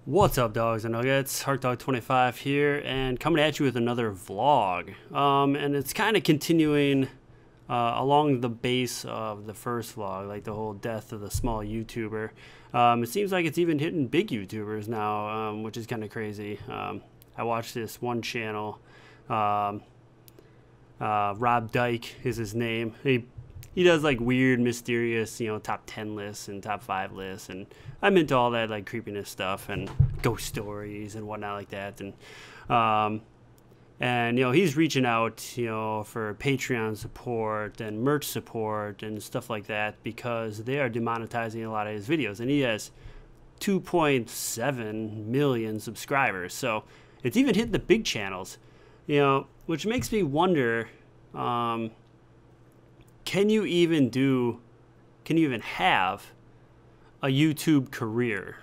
What's up, dogs and nuggets? HarkDog25 here, and coming at you with another vlog. And it's kind of continuing along the base of the first vlog, like the whole death of the small YouTuber. It seems like it's even hitting big YouTubers now, which is kind of crazy. I watched this one channel, Rob Dyke is his name. He does like weird, mysterious, top 10 lists and top 5 lists, and I'm into all that like creepiness stuff and ghost stories and whatnot like that. And he's reaching out, for Patreon support and merch support and stuff like that because they are demonetizing a lot of his videos, and he has 2.7 million subscribers, so it's even hit the big channels, which makes me wonder. Can you even have a YouTube career?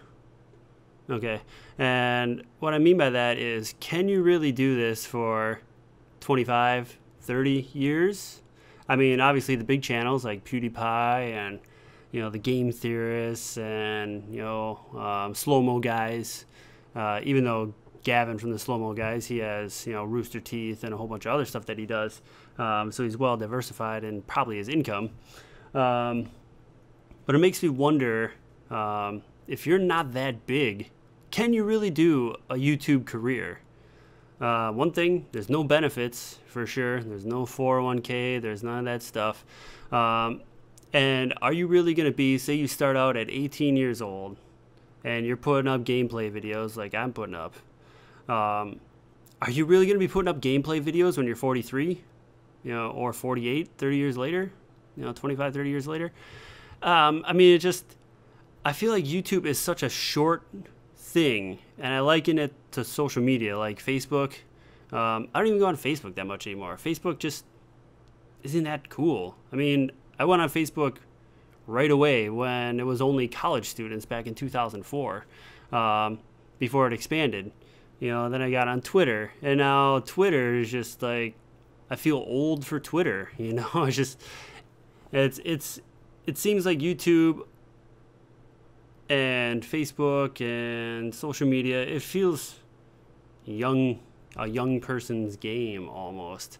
Okay. And what I mean by that is, can you really do this for 25, 30 years? I mean, obviously the big channels like PewDiePie and, the game theorists and, slow-mo guys, even though Gavin from the slow-mo guys, he has, Rooster Teeth and a whole bunch of other stuff that he does. So he's well diversified in probably his income. But it makes me wonder, if you're not that big, can you really do a YouTube career? One thing, there's no benefits for sure. There's no 401k. There's none of that stuff. And are you really going to be, say you start out at 18 years old and you're putting up gameplay videos like I'm putting up. Are you really going to be putting up gameplay videos when you're 43, or 48, 30 years later, 25, 30 years later? I mean, I feel like YouTube is such a short thing, and I liken it to social media like Facebook. I don't even go on Facebook that much anymore. Facebook just isn't that cool. I mean, I went on Facebook right away when it was only college students back in 2004, before it expanded. Then I got on Twitter, and now Twitter is just like, I feel old for Twitter. It seems like YouTube and Facebook and social media, it feels a young person's game almost.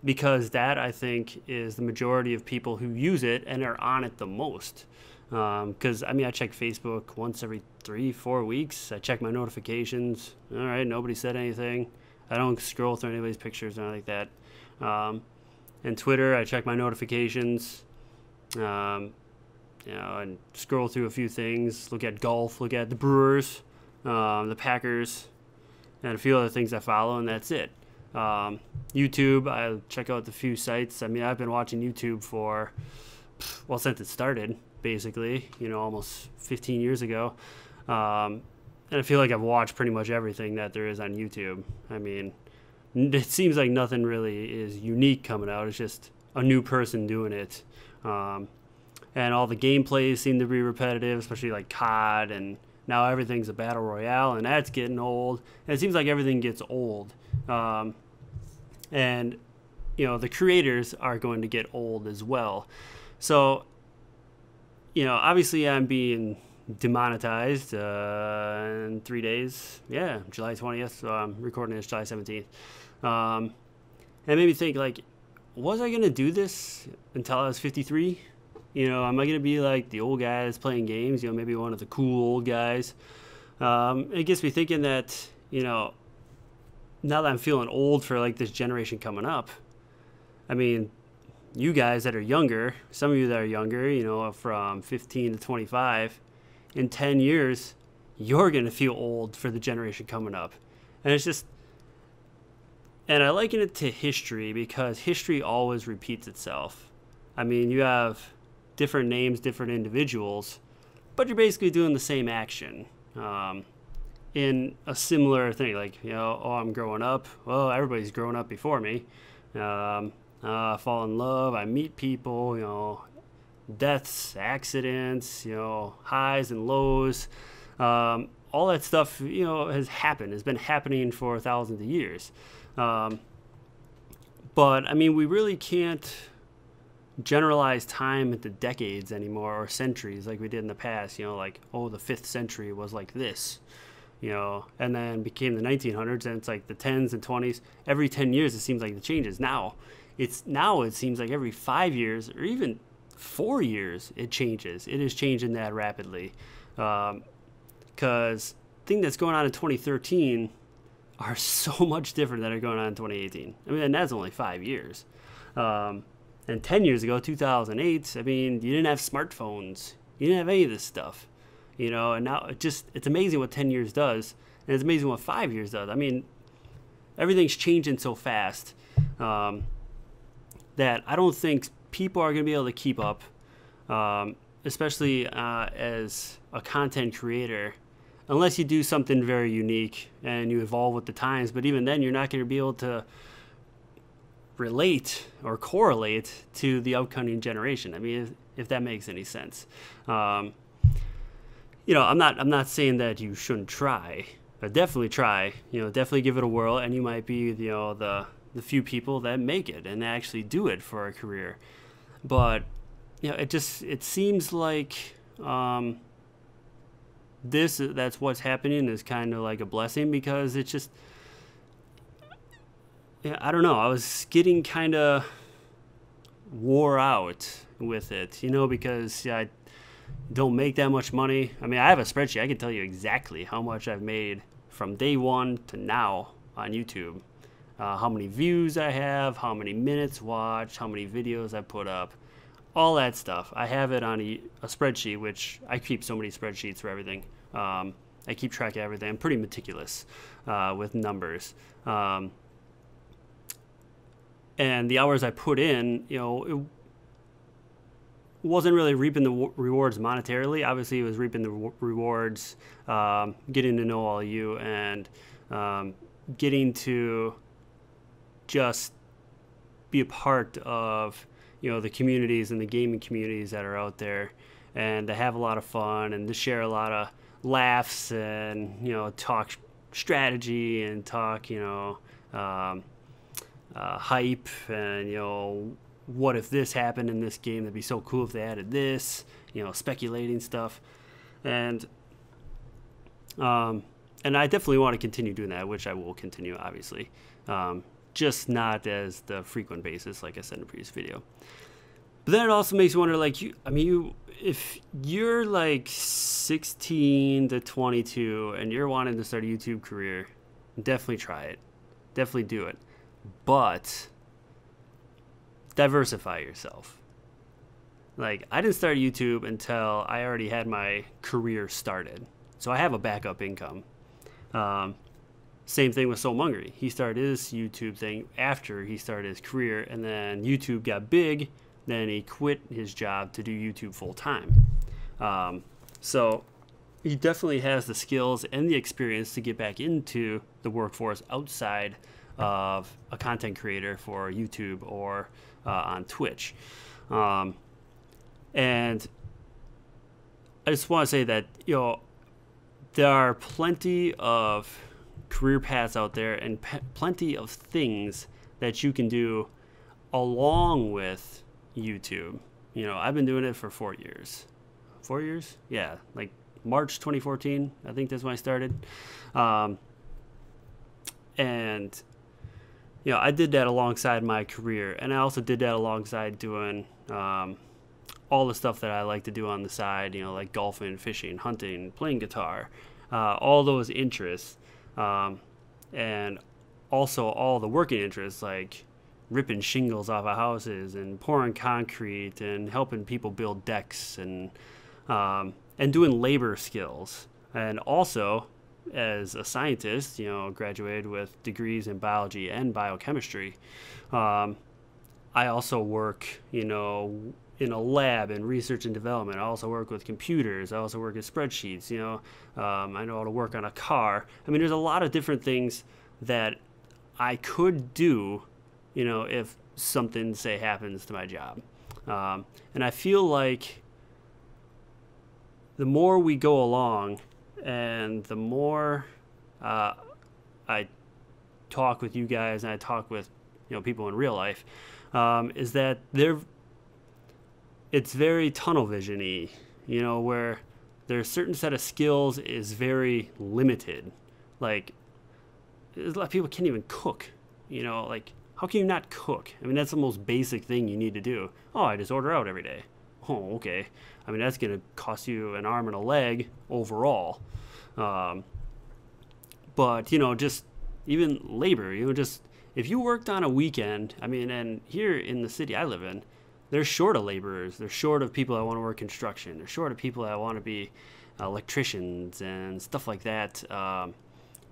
Because that, I think, is the majority of people who use it and are on it the most. Because, I check Facebook once every 3-4 weeks. I check my notifications. All right, nobody said anything. I don't scroll through anybody's pictures or anything like that. And Twitter, I check my notifications, and scroll through a few things, look at golf, look at the Brewers, the Packers, and a few other things I follow, and that's it. YouTube, I check out the few sites. I've been watching YouTube for, since it started, basically, almost 15 years ago. And I feel like I've watched pretty much everything that there is on YouTube. It seems like nothing really is unique coming out. It's just a new person doing it. And all the gameplays seem to be repetitive, especially like COD, and now everything's a battle royale, and that's getting old. And it seems like everything gets old. And, the creators are going to get old as well. So, obviously I'm being demonetized in 3 days. Yeah, July 20th. So I'm recording this July 17th. And it made me think, like, was I going to do this until I was 53? Am I going to be like the old guy that's playing games? Maybe one of the cool old guys. It gets me thinking that, now that I'm feeling old for like this generation coming up, you guys that are younger, some of you that are younger, from 15 to 25, in 10 years, you're going to feel old for the generation coming up. And it's just, and I liken it to history because history always repeats itself. You have different names, different individuals, but you're basically doing the same action in a similar thing. Like, oh, I'm growing up. Well, everybody's grown up before me. I fall in love. I meet people, deaths, accidents, highs and lows. All that stuff, has happened. Has been happening for thousands of years. But, we really can't generalize time into decades anymore, or centuries like we did in the past. Like, oh, the 5th century was like this, and then became the 1900s, and it's like the 10s and 20s. Every 10 years, it seems like it changes. Now it seems like every 5 years or even 4 years it changes. It is changing that rapidly, because things that's going on in 2013 are so much different than are going on in 2018. I mean, and that's only 5 years. And 10 years ago, 2008, I mean, you didn't have smartphones. You didn't have any of this stuff, and now it's amazing what 10 years does. And it's amazing what 5 years does. I mean, everything's changing so fast that I don't think people are going to be able to keep up, especially as a content creator, unless you do something very unique and you evolve with the times. But even then, you're not going to be able to relate or correlate to the upcoming generation. I mean, if that makes any sense. I'm not saying that you shouldn't try, but definitely try. Definitely give it a whirl, and you might be the few people that make it and actually do it for a career. But it seems like that's what's happening is kind of like a blessing, because it's just, I don't know. I was getting kind of wore out with it, because I don't make that much money. I mean, I have a spreadsheet. I can tell you exactly how much I've made from day one to now on YouTube. How many views I have, how many minutes watched, how many videos I put up, all that stuff. I have it on a spreadsheet, which I keep so many spreadsheets for everything. I keep track of everything. I'm pretty meticulous with numbers. And the hours I put in, it wasn't really reaping the rewards monetarily. Obviously, it was reaping the rewards, getting to know all of you, and getting to just be a part of, the communities and the gaming communities that are out there, and to have a lot of fun and to share a lot of laughs and, talk strategy and talk, hype and, what if this happened in this game? That'd be so cool if they added this, speculating stuff. And I definitely want to continue doing that, which I will continue, obviously. Just not as the frequent basis, like I said in the previous video. But then it also makes you wonder, like, if you're like 16 to 22 and you're wanting to start a YouTube career, definitely try it. Definitely do it. But diversify yourself. Like, I didn't start YouTube until I already had my career started. So I have a backup income. Same thing with Soul Mungry. He started his YouTube thing after he started his career, and then YouTube got big. Then he quit his job to do YouTube full time. So he definitely has the skills and the experience to get back into the workforce outside of a content creator for YouTube or on Twitch. And I just want to say that, there are plenty of career paths out there and plenty of things that you can do along with YouTube. I've been doing it for 4 years. 4 years? Yeah, like March 2014, I think that's when I started. And I did that alongside my career, and I also did that alongside doing all the stuff that I like to do on the side, like golfing, fishing, hunting, playing guitar, all those interests, and also all the working interests, like ripping shingles off of houses and pouring concrete and helping people build decks and doing labor skills. And also, as a scientist, graduated with degrees in biology and biochemistry. I also work, in a lab in research and development. I also work with computers. I also work with spreadsheets. I know how to work on a car. I mean, there's a lot of different things that I could do, if something, say, happens to my job. And I feel like the more we go along, and the more I talk with you guys and I talk with people in real life, is that it's very tunnel vision-y, you know, where there's a certain set of skills is very limited. Like, a lot of people can't even cook, you know, like, how can you not cook? I mean, that's the most basic thing you need to do. Oh, I just order out every day. Oh, okay. I mean, that's going to cost you an arm and a leg overall. But, you know, just even labor, you know, just if you worked on a weekend, I mean, and here in the city I live in, they're short of laborers. They're short of people that want to work construction. They're short of people that want to be electricians and stuff like that,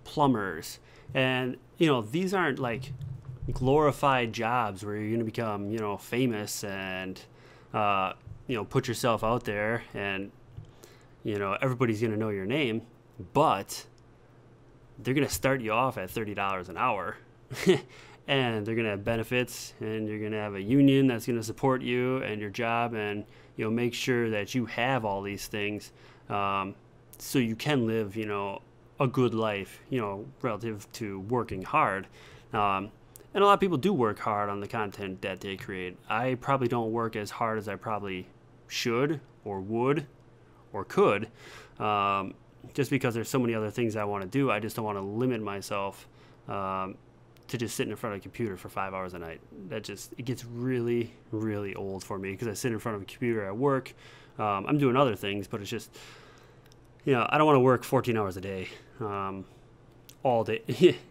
plumbers. And, you know, these aren't like glorified jobs where you're going to become, you know, famous and, you know, put yourself out there and, you know, everybody's going to know your name. But they're going to start you off at $30 an hour. And they're going to have benefits, and you're going to have a union that's going to support you and your job, and, you know, make sure that you have all these things, so you can live, you know, a good life, you know, relative to working hard. And a lot of people do work hard on the content that they create. I probably don't work as hard as I probably should or would or could, just because there's so many other things I want to do. I just don't want to limit myself to just sitting in front of a computer for 5 hours a night. That just, it gets really, really old for me because I sit in front of a computer at work. I'm doing other things, but it's just, you know, I don't want to work 14 hours a day, all day,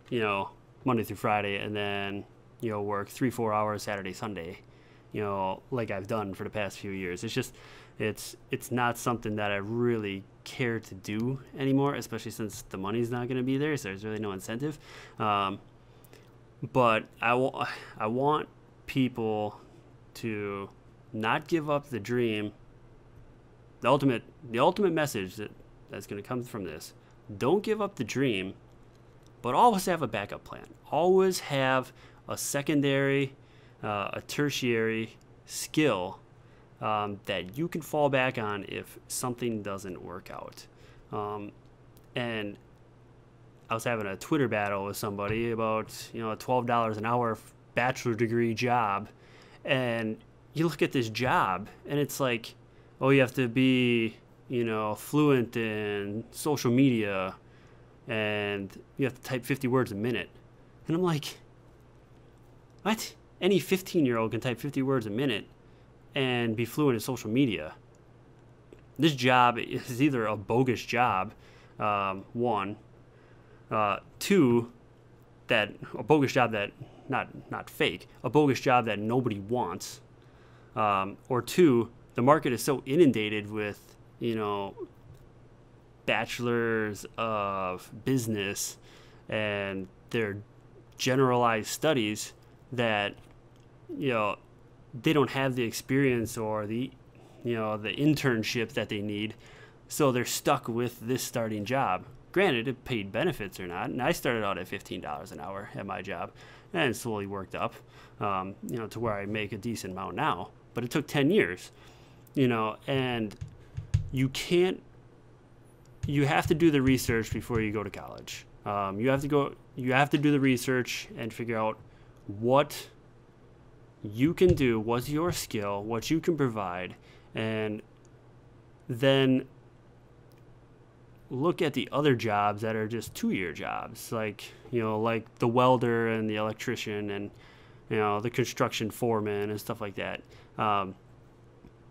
you know, Monday through Friday, and then, you know, work 3-4 hours Saturday, Sunday, you know, like I've done for the past few years. It's just, it's not something that I really care to do anymore, especially since the money's not going to be there, so there's really no incentive. But I want people to not give up the dream. The ultimate message that's going to come from this: don't give up the dream, but always have a backup plan. Always have a secondary, a tertiary skill that you can fall back on if something doesn't work out. And I was having a Twitter battle with somebody about, you know, a $12 an hour bachelor degree job, and you look at this job and it's like, oh, you have to be, you know, fluent in social media, and you have to type 50 words a minute. And I'm like, what? Any 15-year-old can type 50 words a minute and be fluent in social media. This job is either a bogus job, one, two, that a bogus job that not fake, a bogus job that nobody wants, or two, the market is so inundated with, you know, bachelors of business and their generalized studies that, you know, they don't have the experience or the, you know, the internship that they need, so they're stuck with this starting job. Granted, it paid benefits or not, and I started out at $15 an hour at my job, and slowly worked up, you know, to where I make a decent amount now. But it took 10 years, you know, and you have to do the research before you go to college. You have to do the research and figure out what you can do, what's your skill, what you can provide, and then look at the other jobs that are just 2-year jobs, like, you know, like the welder and the electrician and, you know, the construction foreman and stuff like that.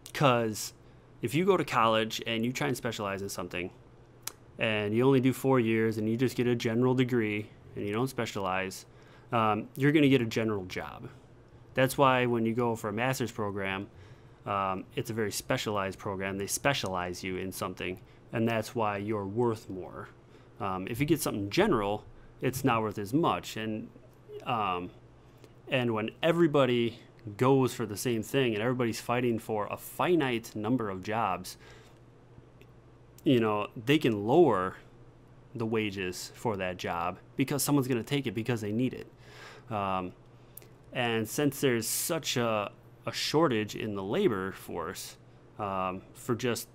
Because if you go to college and you try and specialize in something and you only do 4 years and you just get a general degree and you don't specialize, you're going to get a general job. That's why when you go for a master's program, it's a very specialized program. They specialize you in something, and that's why you're worth more. If you get something general, it's not worth as much. And when everybody goes for the same thing and everybody's fighting for a finite number of jobs, you know, they can lower the wages for that job because someone's going to take it because they need it. And since there's such a shortage in the labor force for just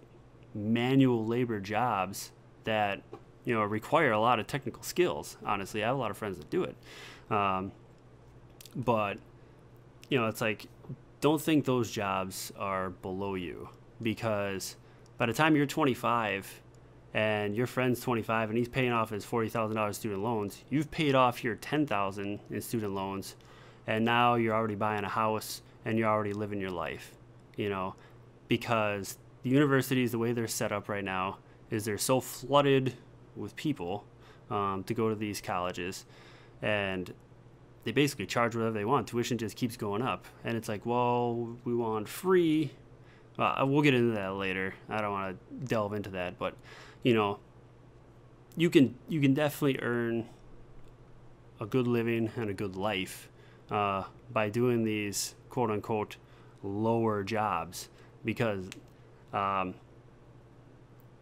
manual labor jobs that, you know, require a lot of technical skills. Honestly, I have a lot of friends that do it. But, you know, it's like, don't think those jobs are below you, because by the time you're 25 and your friend's 25 and he's paying off his $40,000 student loans, you've paid off your $10,000 in student loans, and now you're already buying a house and you're already living your life, you know, because the universities, the way they're set up right now, is they're so flooded with people to go to these colleges, and they basically charge whatever they want. Tuition just keeps going up, and it's like, well, we want free. We'll get into that later. I don't want to delve into that, but you know, you can definitely earn a good living and a good life by doing these quote unquote lower jobs, because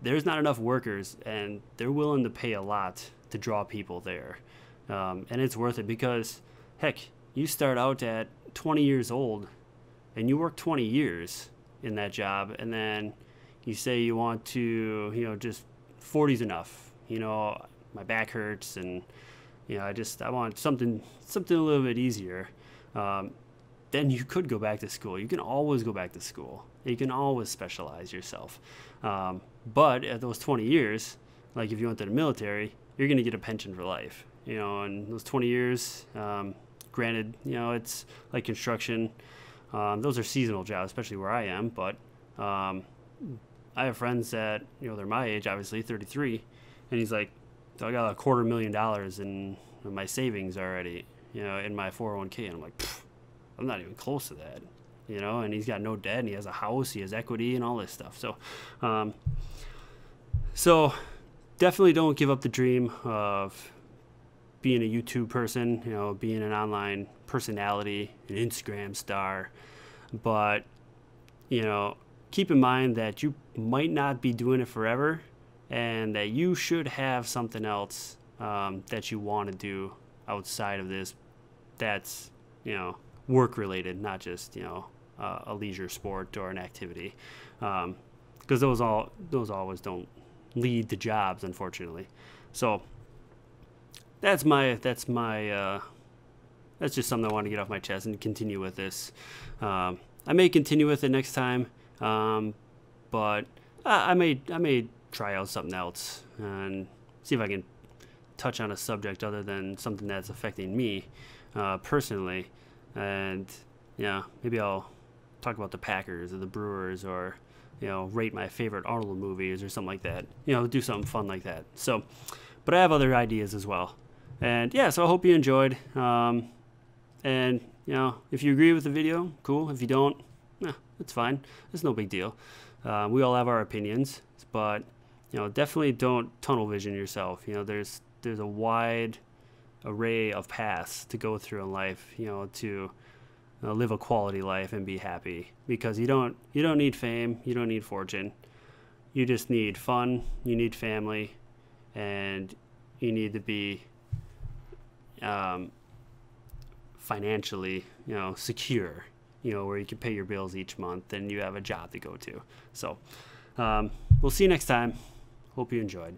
there's not enough workers, and they're willing to pay a lot to draw people there. And it's worth it, because heck, you start out at 20 years old and you work 20 years in that job, and then you say you want to, you know, just 40's enough, you know, my back hurts, and you know, I want something a little bit easier. Then you could go back to school. You can always go back to school. You can always specialize yourself. But at those 20 years, like if you went to the military, you're going to get a pension for life. You know, and those 20 years, granted, you know, it's like construction. Those are seasonal jobs, especially where I am. But I have friends that, you know, they're my age, obviously, 33. And he's like, so I got $250,000 in my savings already, you know, in my 401k. And I'm like, I'm not even close to that, you know, and he's got no debt, and he has a house, he has equity and all this stuff. So definitely don't give up the dream of being a YouTube person, you know, being an online personality, an Instagram star. But, you know, keep in mind that you might not be doing it forever, and that you should have something else that you want to do outside of this that's, you know, work related, not just, you know, a leisure sport or an activity, because those always don't lead to jobs, unfortunately. So that's just something I want to get off my chest and continue with this. I may continue with it next time, but I may try out something else and see if I can touch on a subject other than something that's affecting me personally. And yeah, maybe I'll talk about the Packers or the Brewers, or, you know, rate my favorite Arnold movies or something like that. You know, do something fun like that. So, but I have other ideas as well. And yeah, so I hope you enjoyed. And you know, if you agree with the video, cool. If you don't, it's fine. It's no big deal. We all have our opinions, but you know, definitely don't tunnel vision yourself. You know, there's a wide array of paths to go through in life, you know, to live a quality life and be happy, because you don't need fame, you don't need fortune, you just need fun, you need family, and you need to be financially, you know, secure, you know, where you can pay your bills each month and you have a job to go to. So we'll see you next time. Hope you enjoyed.